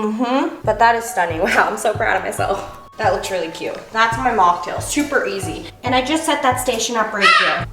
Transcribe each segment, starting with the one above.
But that is stunning. Wow, I'm so proud of myself. That looks really cute. That's my mocktail, super easy. And I just set that station up right here.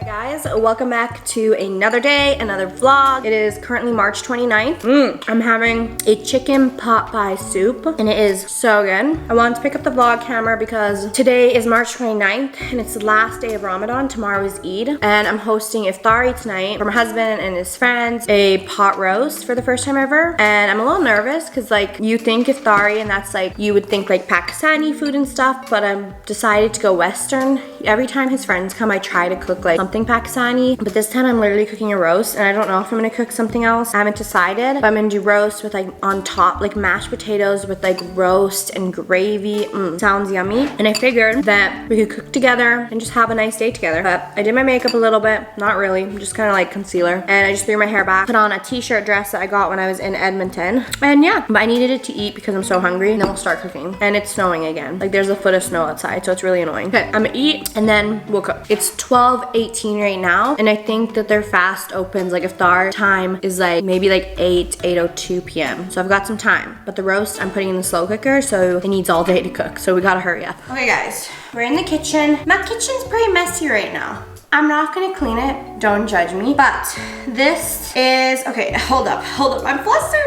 Hi guys, welcome back to another day, another vlog. It is currently March 29th. I'm having a chicken pot pie soup and it is so good. I wanted to pick up the vlog camera because today is March 29th and it's the last day of Ramadan. Tomorrow is Eid and I'm hosting iftari tonight for my husband and his friends, a pot roast for the first time ever. And I'm a little nervous because like you think iftari and that's like, you would think like Pakistani food and stuff, but I'm decided to go Western. Every time his friends come, I try to cook like something Pakistani, but this time I'm literally cooking a roast and I don't know if I'm gonna cook something else. I haven't decided, but I'm gonna do roast with like on top, like mashed potatoes with like roast and gravy. Sounds yummy. And I figured that we could cook together and just have a nice day together. But I did my makeup a little bit, not really, just kind of like concealer. And I just threw my hair back, put on a t-shirt dress that I got when I was in Edmonton. And yeah, but I needed it to eat because I'm so hungry. And then we'll start cooking. And it's snowing again. Like there's a foot of snow outside, so it's really annoying. Okay, I'm gonna eat and then we'll cook. It's 12:18 right now, and I think that their fast opens, like iftar time is like maybe like 8:02 p.m. So I've got some time, but the roast I'm putting in the slow cooker, so it needs all day to cook, so we gotta hurry up. Okay guys, we're in the kitchen. My kitchen's pretty messy right now. I'm not gonna clean it, don't judge me, but this is, okay, hold up. I'm flustered,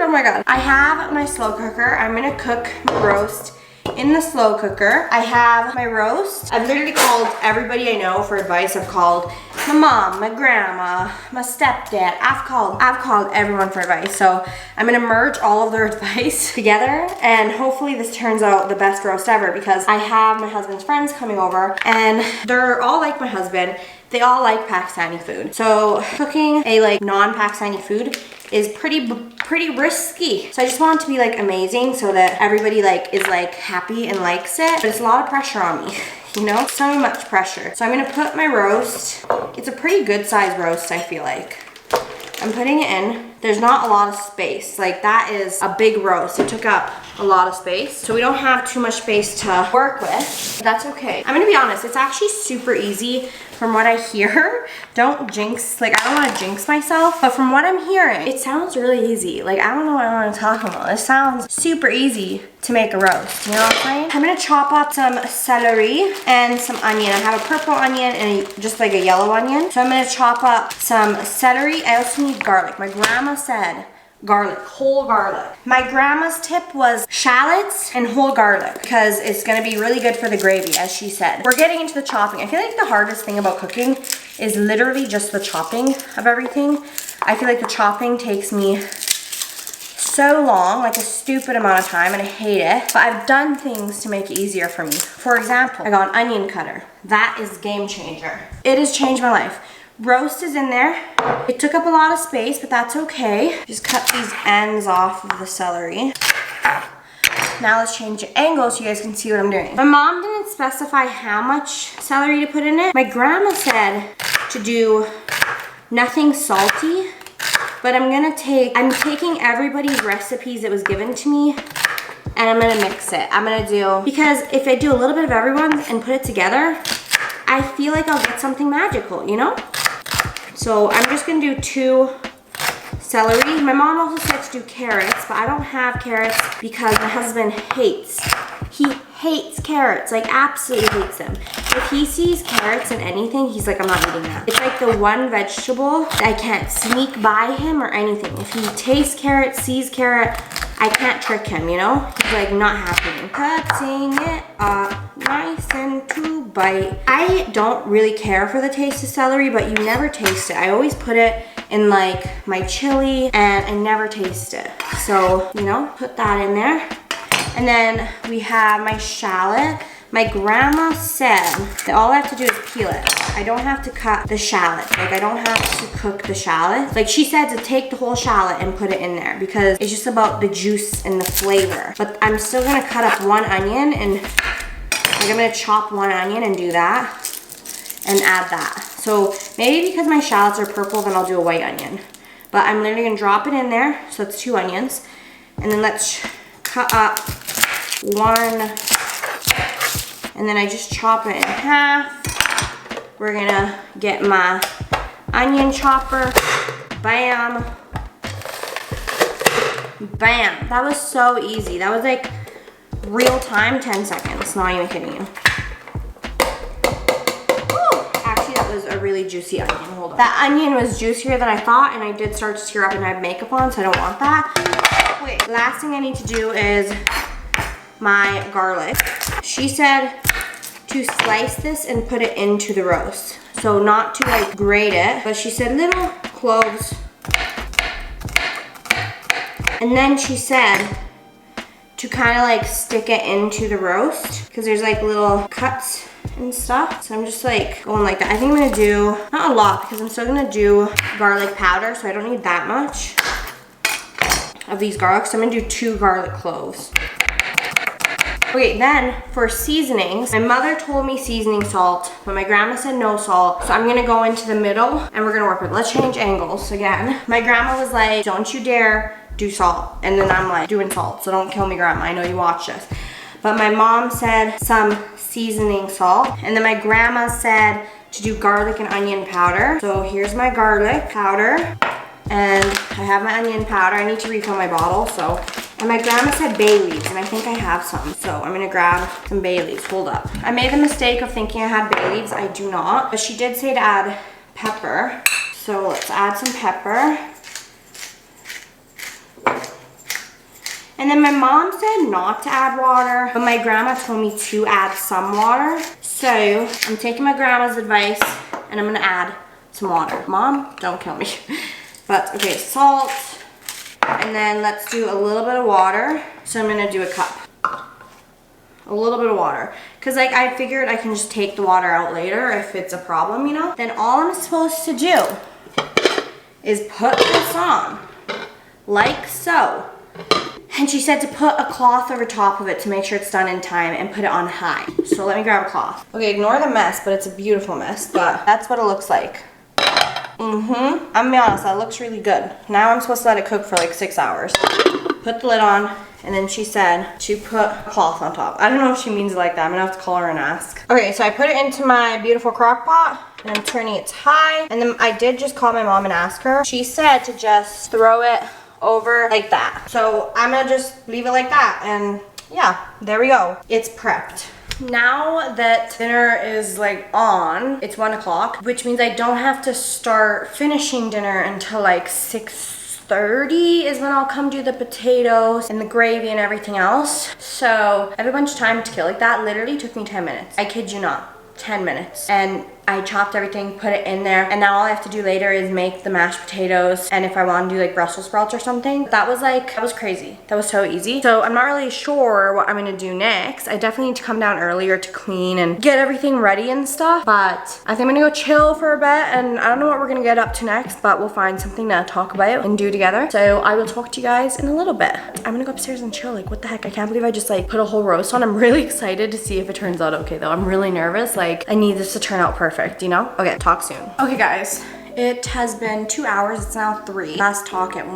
oh my God. I have my slow cooker. I'm gonna cook my roast in the slow cooker. I have my roast. I've literally called everybody I know for advice. I've called my mom, my grandma, my stepdad. I've called everyone for advice. So I'm gonna merge all of their advice together and hopefully this turns out the best roast ever because I have my husband's friends coming over and they're all like my husband. They all like Pakistani food. So cooking a like non-Pakistani food is pretty risky. So I just want it to be like amazing so that everybody like is like happy and likes it. But it's a lot of pressure on me, you know? So much pressure. So I'm gonna put my roast. It's a pretty good size roast, I feel like. I'm putting it in. There's not a lot of space. Like that is a big roast. It took up a lot of space. So we don't have too much space to work with. That's okay. I'm gonna be honest, it's actually super easy from what I hear. Don't jinx, like I don't wanna jinx myself, but from what I'm hearing, it sounds really easy. Like I don't know what I wanna talk about. It sounds super easy to make a roast, you know what I'm saying? I'm gonna chop up some celery and some onion. I have a purple onion and just like a yellow onion. So I'm gonna chop up some celery. I also need garlic. My grandma said garlic, whole garlic. My grandma's tip was shallots and whole garlic because it's gonna be really good for the gravy, as she said. We're getting into the chopping. I feel like the hardest thing about cooking is literally just the chopping of everything. I feel like the chopping takes me so long, like a stupid amount of time, and I hate it. But I've done things to make it easier for me. For example, I got an onion cutter. That is game changer. It has changed my life. Roast is in there. It took up a lot of space, but that's okay. Just cut these ends off of the celery. Now let's change the angle so you guys can see what I'm doing. My mom didn't specify how much celery to put in it. My grandma said to do nothing salty, but I'm taking everybody's recipes that was given to me and I'm gonna mix it. Because if I do a little bit of everyone's and put it together, I feel like I'll get something magical, you know? So I'm just gonna do 2 celery. My mom also said to do carrots, but I don't have carrots because my husband hates carrots, like absolutely hates them. If he sees carrots in anything, he's like, I'm not eating that. It's like the one vegetable I can't sneak by him or anything. If he tastes carrot, sees carrot, I can't trick him, you know? He's like not happening. Cutting it up nice and to bite. I don't really care for the taste of celery, but you never taste it. I always put it in like my chili and I never taste it. So, you know, put that in there. And then we have my shallot. My grandma said that all I have to do is peel it. I don't have to cut the shallot. Like I don't have to cook the shallot. Like she said to take the whole shallot and put it in there because it's just about the juice and the flavor. But I'm still gonna cut up 1 onion and like I'm gonna chop 1 onion and do that and add that. So maybe because my shallots are purple, then I'll do a white onion. But I'm literally gonna drop it in there. So it's 2 onions. And then let's cut up 1, and then I just chop it in half. We're gonna get my onion chopper. Bam. Bam. That was so easy. That was like real time, 10 seconds. Not even kidding you. Actually, that was a really juicy onion. Hold on. That onion was juicier than I thought, and I did start to tear up and I have makeup on, so I don't want that. Wait, last thing I need to do is my garlic. She said to slice this and put it into the roast. So not to like grate it, but she said little cloves. And then she said to kind of like stick it into the roast because there's like little cuts and stuff. So I'm just like going like that. I think I'm gonna do, not a lot because I'm still gonna do garlic powder, so I don't need that much of these garlics. So I'm gonna do 2 garlic cloves. Okay, then for seasonings, my mother told me seasoning salt, but my grandma said no salt. So I'm gonna go into the middle and we're gonna work with it. Let's change angles again. My grandma was like, don't you dare do salt. And then I'm like, doing salt, so don't kill me, grandma. I know you watch this. But my mom said some seasoning salt. And then my grandma said to do garlic and onion powder. So here's my garlic powder. And I have my onion powder. I need to refill my bottle, so. And my grandma said bay leaves, and I think I have some. So I'm gonna grab some bay leaves. Hold up. I made the mistake of thinking I had bay leaves. I do not. But she did say to add pepper. So let's add some pepper. And then my mom said not to add water, but my grandma told me to add some water. So I'm taking my grandma's advice and I'm gonna add some water. Mom, don't kill me. But okay, salt. And then let's do a little bit of water. So I'm gonna do a cup. A little bit of water. Cause like I figured I can just take the water out later if it's a problem, you know? Then all I'm supposed to do is put this on, like so. And she said to put a cloth over top of it to make sure it's done in time and put it on high. So let me grab a cloth. Okay, ignore the mess, but it's a beautiful mess, but that's what it looks like. I'm gonna be honest, that looks really good. Now I'm supposed to let it cook for like 6 hours. Put the lid on, and then she said to put a cloth on top. I don't know if she means it like that. I'm gonna have to call her and ask. Okay, so I put it into my beautiful crock pot, and I'm turning it high. And then I did just call my mom and ask her. She said to just throw it over like that. So I'm gonna just leave it like that, and yeah, there we go. It's prepped. Now that dinner is like on, it's 1 o'clock, which means I don't have to start finishing dinner until like 6:30 is when I'll come do the potatoes and the gravy and everything else. So I have a bunch of time to kill. Like that literally took me 10 minutes. I kid you not. 10 minutes. And I chopped everything, put it in there, and now all I have to do later is make the mashed potatoes, and if I want to do like Brussels sprouts or something. That was crazy. That was so easy. So I'm not really sure what I'm gonna do next. I definitely need to come down earlier to clean and get everything ready and stuff, but I think I'm gonna go chill for a bit, and I don't know what we're gonna get up to next, but we'll find something to talk about and do together. So I will talk to you guys in a little bit. I'm gonna go upstairs and chill. Like, what the heck? I can't believe I just like put a whole roast on. I'm really excited to see if it turns out okay though. I'm really nervous. Like, I need this to turn out perfect, you know? Okay, talk soon. Okay guys, it has been 2 hours, it's now 3. We last talked at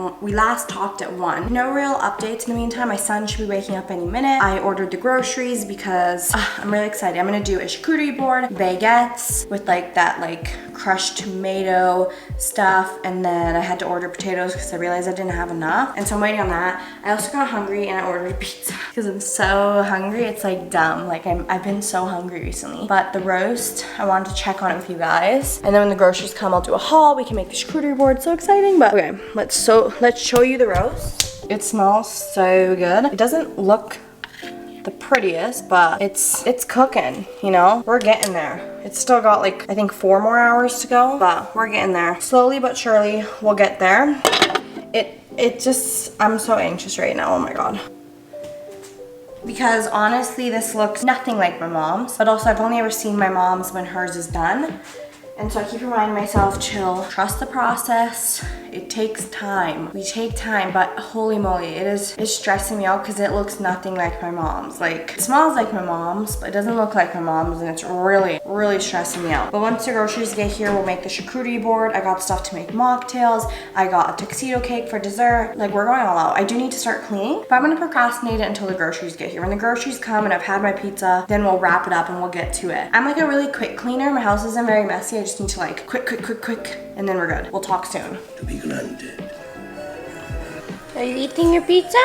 1. No real updates in the meantime. My son should be waking up any minute. I ordered the groceries because I'm really excited. I'm gonna do a charcuterie board, baguettes with like that like crushed tomato stuff, and then I had to order potatoes because I realized I didn't have enough, and so I'm waiting on that. I also got hungry and I ordered a pizza because I'm so hungry. It's like dumb. Like I've been so hungry recently. But the roast, I wanted to check on it with you guys, and then when the groceries come, I'll do a haul. We can make the charcuterie board. So exciting. But okay, let's show you the roast. It smells so good. It doesn't look the prettiest, but it's cooking, you know? We're getting there. It's still got like, I think 4 more hours to go, but we're getting there. Slowly but surely, we'll get there. It just, I'm so anxious right now, oh my God. Because honestly, this looks nothing like my mom's, but also I've only ever seen my mom's when hers is done. And so I keep reminding myself, chill, trust the process. It takes time. We take time, but holy moly, it's stressing me out because it looks nothing like my mom's. Like, it smells like my mom's, but it doesn't look like my mom's, and it's really, really stressing me out. But once the groceries get here, we'll make the charcuterie board. I got stuff to make mocktails. I got a tuxedo cake for dessert. Like, we're going all out. I do need to start cleaning, but I'm gonna procrastinate it until the groceries get here. When the groceries come and I've had my pizza, then we'll wrap it up and we'll get to it. I'm like a really quick cleaner. My house isn't very messy. I just need to like quick, and then we're good. We'll talk soon. To be granted. Are you eating your pizza?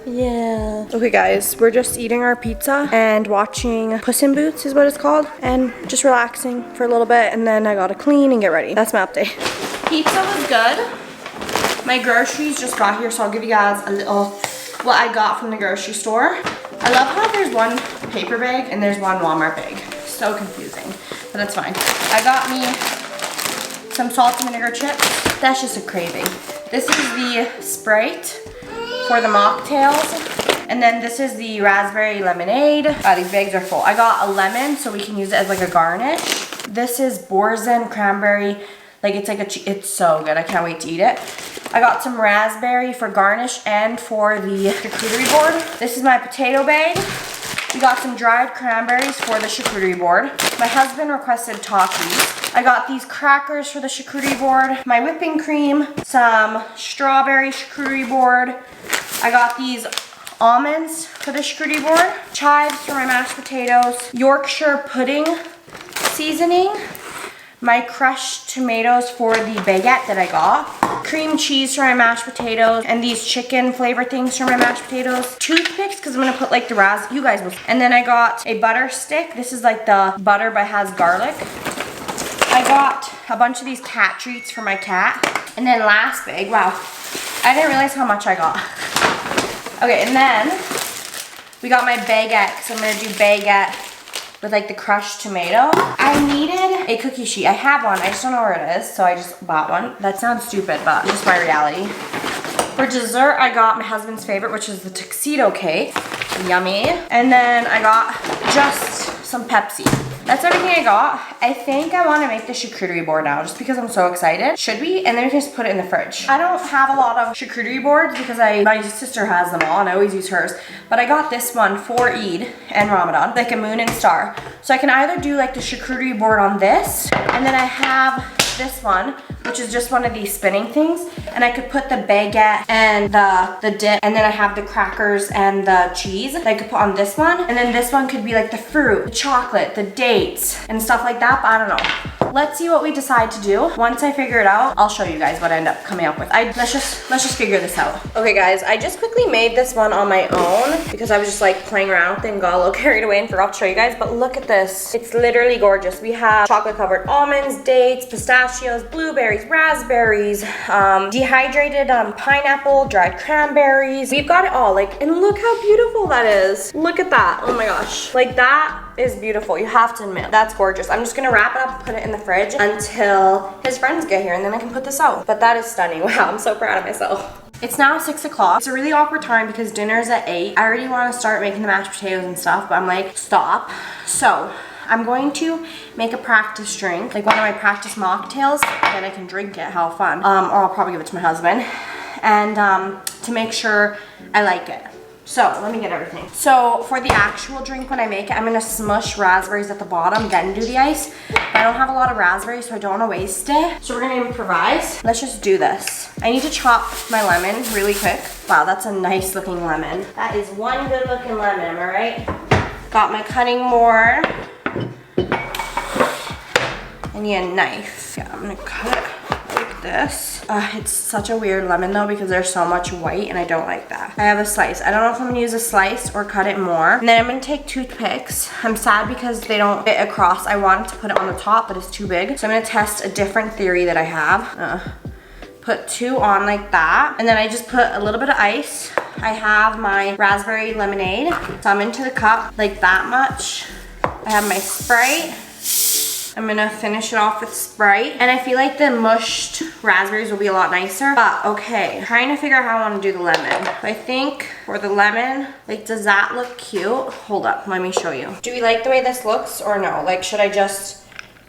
Yeah. Okay guys, we're just eating our pizza and watching Puss in Boots is what it's called. And just relaxing for a little bit, and then I gotta clean and get ready. That's my update. Pizza was good. My groceries just got here, so I'll give you guys a little what I got from the grocery store. I love how there's one paper bag and there's one Walmart bag. So confusing, but that's fine. I got me some salt and vinegar chips. That's just a craving. This is the Sprite for the mocktails. And then this is the raspberry lemonade. These bags are full. I got a lemon so we can use it as like a garnish. This is Borzen cranberry. Like it's so good. I can't wait to eat it. I got some raspberry for garnish and for the charcuterie board. This is my potato bag. We got some dried cranberries for the charcuterie board. My husband requested Takis. I got these crackers for the charcuterie board, my whipping cream, some strawberry charcuterie board. I got these almonds for the charcuterie board, chives for my mashed potatoes, Yorkshire pudding seasoning, my crushed tomatoes for the baguette that I got, cream cheese for my mashed potatoes, and these chicken flavor things for my mashed potatoes, toothpicks because I'm gonna put like the you guys will. And then I got a butter stick. This is like the butter but has garlic. I got a bunch of these cat treats for my cat. And then last bag, wow, I didn't realize how much I got. Okay, and then we got my baguette, because I'm gonna do baguette with like the crushed tomato. I needed a cookie sheet. I have one, I just don't know where it is, so I just bought one. That sounds stupid, but just my reality. For dessert, I got my husband's favorite, which is the tuxedo cake. Yummy. And then I got just some Pepsi. That's everything I got. I think I want to make the charcuterie board now just because I'm so excited. Should we? And then we can just put it in the fridge. I don't have a lot of charcuterie boards because my sister has them all and I always use hers. But I got this one for Eid and Ramadan, like a moon and star. So I can either do like the charcuterie board on this, and then I have this one, which is just one of these spinning things, and I could put the baguette and the dip, and then I have the crackers and the cheese that I could put on this one, and then this one could be like the fruit, the chocolate, the dates, and stuff like that, but I don't know. Let's see what we decide to do. Once I figure it out, I'll show you guys what I end up coming up with. Let's just figure this out. Okay guys, I just quickly made this one on my own because I was just like playing around with it and got a little carried away and forgot to show you guys, but look at this. It's literally gorgeous. We have chocolate covered almonds, dates, pistachios, blueberries, raspberries, dehydrated pineapple, dried cranberries. We've got it all, like, and look how beautiful that is. Look at that, oh my gosh. Like that is beautiful, you have to admit. That's gorgeous. I'm just gonna wrap it up and put it in the fridge until his friends get here and then I can put this out. But that is stunning, wow, I'm so proud of myself. It's now 6 o'clock. It's a really awkward time because dinner's at 8. I already wanna start making the mashed potatoes and stuff, but I'm like, stop. So, I'm going to make a practice drink, like one of my practice mocktails, then I can drink it, how fun. Or I'll probably give it to my husband. And to make sure I like it. So let me get everything. So for the actual drink, when I make it, I'm gonna smush raspberries at the bottom, then do the ice. But I don't have a lot of raspberries, so I don't wanna waste it. So we're gonna improvise. Let's just do this. I need to chop my lemon really quick. Wow, that's a nice looking lemon. That is one good looking lemon, am I right? Got my cutting board. I need a knife. Yeah, I'm gonna cut it like this. It's such a weird lemon though because there's so much white and I don't like that. I have a slice. I don't know if I'm gonna use a slice or cut it more. And then I'm gonna take toothpicks. I'm sad because they don't fit across. I wanted to put it on the top, but it's too big. So I'm gonna test a different theory that I have. Put 2 on like that. And then I just put a little bit of ice. I have my raspberry lemonade. So I'm into the cup like that much. I have my Sprite. I'm gonna finish it off with Sprite. And I feel like the mushed raspberries will be a lot nicer. But okay, I'm trying to figure out how I wanna do the lemon. I think for the lemon, like, does that look cute? Hold up, let me show you. Do we like the way this looks or no? Like, should I just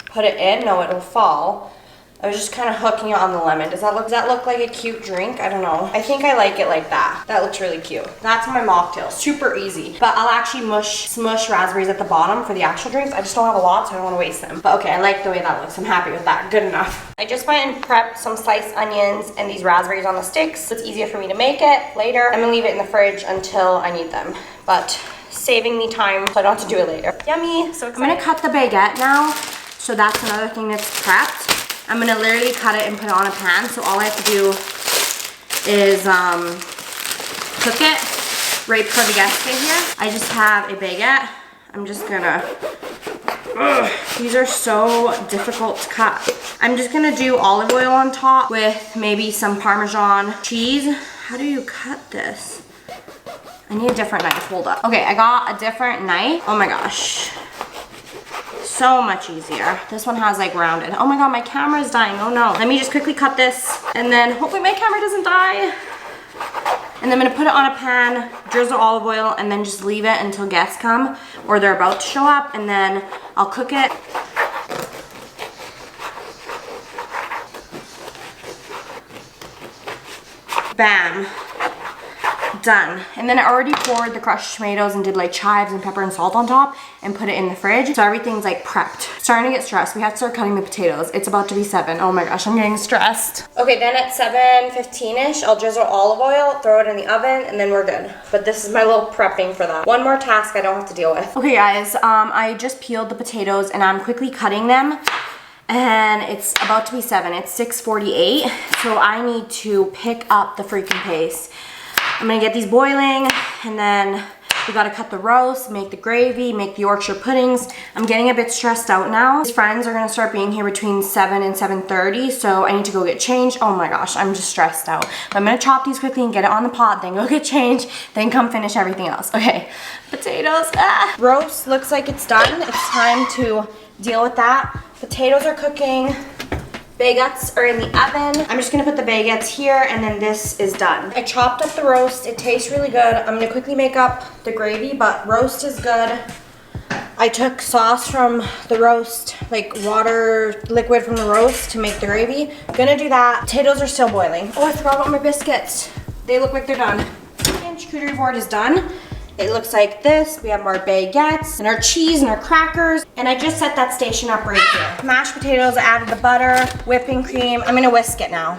put it in? No, it'll fall. I was just kind of hooking it on the lemon. Does that look like a cute drink? I don't know. I think I like it like that. That looks really cute. That's my mocktail, super easy. But I'll actually smush raspberries at the bottom for the actual drinks. I just don't have a lot, so I don't want to waste them. But okay, I like the way that looks. I'm happy with that, good enough. I just went and prepped some sliced onions and these raspberries on the sticks. It's easier for me to make it later. I'm gonna leave it in the fridge until I need them. But saving me time so I don't have to do it later. Yummy, so excited. I'm gonna cut the baguette now. So that's another thing that's prepped. I'm gonna literally cut it and put it on a pan, so all I have to do is cook it right before the guests get here. I just have a baguette. I'm just gonna, these are so difficult to cut. I'm just gonna do olive oil on top with maybe some Parmesan cheese. How do you cut this? I need a different knife, hold up. Okay, I got a different knife. Oh my gosh. So much easier. This one has like rounded. Oh my God, my camera is dying, oh no. Let me just quickly cut this and then hopefully my camera doesn't die. And then I'm gonna put it on a pan, drizzle olive oil, and then just leave it until guests come or they're about to show up, and then I'll cook it. Bam. Done. And then I already poured the crushed tomatoes and did like chives and pepper and salt on top and put it in the fridge. So everything's like prepped. Starting to get stressed. We have to start cutting the potatoes. It's about to be 7. Oh my gosh, I'm getting stressed. Okay, then at 7:15ish, I'll drizzle olive oil, throw it in the oven, and then we're good. But this is my little prepping for that. One more task I don't have to deal with. Okay guys, I just peeled the potatoes and I'm quickly cutting them. And it's about to be 7. It's 6:48. So I need to pick up the freaking pace. I'm gonna get these boiling, and then we gotta cut the roast, make the gravy, make the Yorkshire puddings. I'm getting a bit stressed out now. His friends are gonna start being here between 7 and 7:30, so I need to go get changed. Oh my gosh, I'm just stressed out. But I'm gonna chop these quickly and get it on the pot, then go get changed, then come finish everything else. Okay, potatoes, Roast looks like it's done. It's time to deal with that. Potatoes are cooking. Baguettes are in the oven. I'm just gonna put the baguettes here, and then this is done. I chopped up the roast. It tastes really good. I'm gonna quickly make up the gravy, but roast is good. I took sauce from the roast, like water liquid from the roast to make the gravy. Gonna do that. Potatoes are still boiling. Oh, I forgot about my biscuits. They look like they're done. And charcuterie board is done. It looks like this. We have our baguettes and our cheese and our crackers. And I just set that station up right here. Mashed potatoes, I added the butter, whipping cream. I'm gonna whisk it now.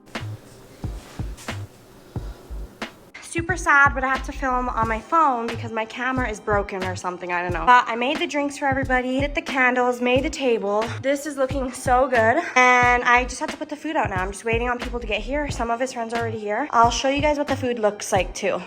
Super sad, but I have to film on my phone because my camera is broken or something, I don't know. But I made the drinks for everybody, lit the candles, made the table. This is looking so good. And I just have to put the food out now. I'm just waiting on people to get here. Some of his friends are already here. I'll show you guys what the food looks like too.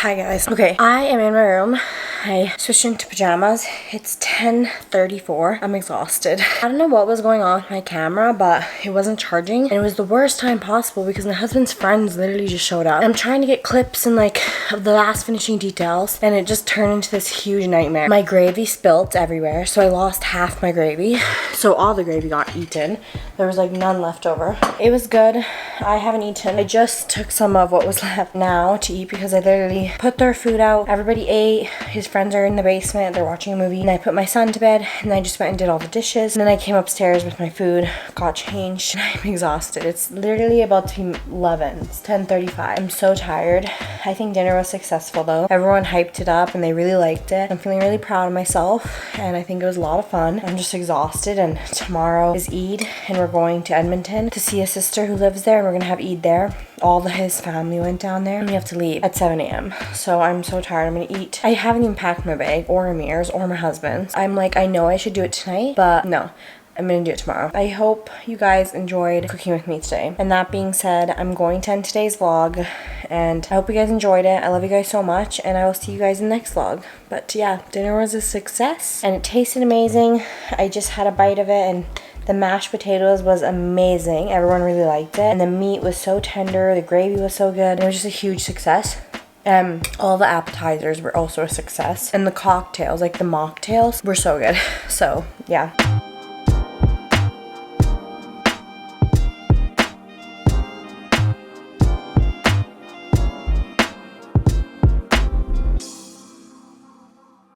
Hi guys. Okay, I am in my room. I switched into pajamas. It's 10:34. I'm exhausted. I don't know what was going on with my camera, but it wasn't charging. And it was the worst time possible because my husband's friends literally just showed up. I'm trying to get clips and like of the last finishing details, and it just turned into this huge nightmare. My gravy spilt everywhere, so I lost half my gravy. So all the gravy got eaten. There was like none left over. It was good. I haven't eaten. I just took some of what was left now to eat because I literally put their food out. Everybody ate. His friends are in the basement. They're watching a movie. And I put my son to bed, and I just went and did all the dishes. And then I came upstairs with my food, got changed, and I'm exhausted. It's literally about to be 11. It's 10:35. I'm so tired. I think dinner was successful though. Everyone hyped it up and they really liked it. I'm feeling really proud of myself, and I think it was a lot of fun. I'm just exhausted, and tomorrow is Eid, and we're going to Edmonton to see a sister who lives there, and we're gonna have Eid there. All his family went down there, and we have to leave at 7 a.m. So I'm so tired. I'm gonna eat. I haven't even packed my bag or Amir's or my husband's. I'm like, I know I should do it tonight, but no. I'm gonna do it tomorrow. I hope you guys enjoyed cooking with me today. And that being said, I'm going to end today's vlog, and I hope you guys enjoyed it. I love you guys so much, and I will see you guys in the next vlog. But yeah, dinner was a success, and it tasted amazing. I just had a bite of it, and the mashed potatoes was amazing. Everyone really liked it. And the meat was so tender. The gravy was so good. It was just a huge success. All the appetizers were also a success. And the cocktails, like the mocktails, were so good. So, yeah.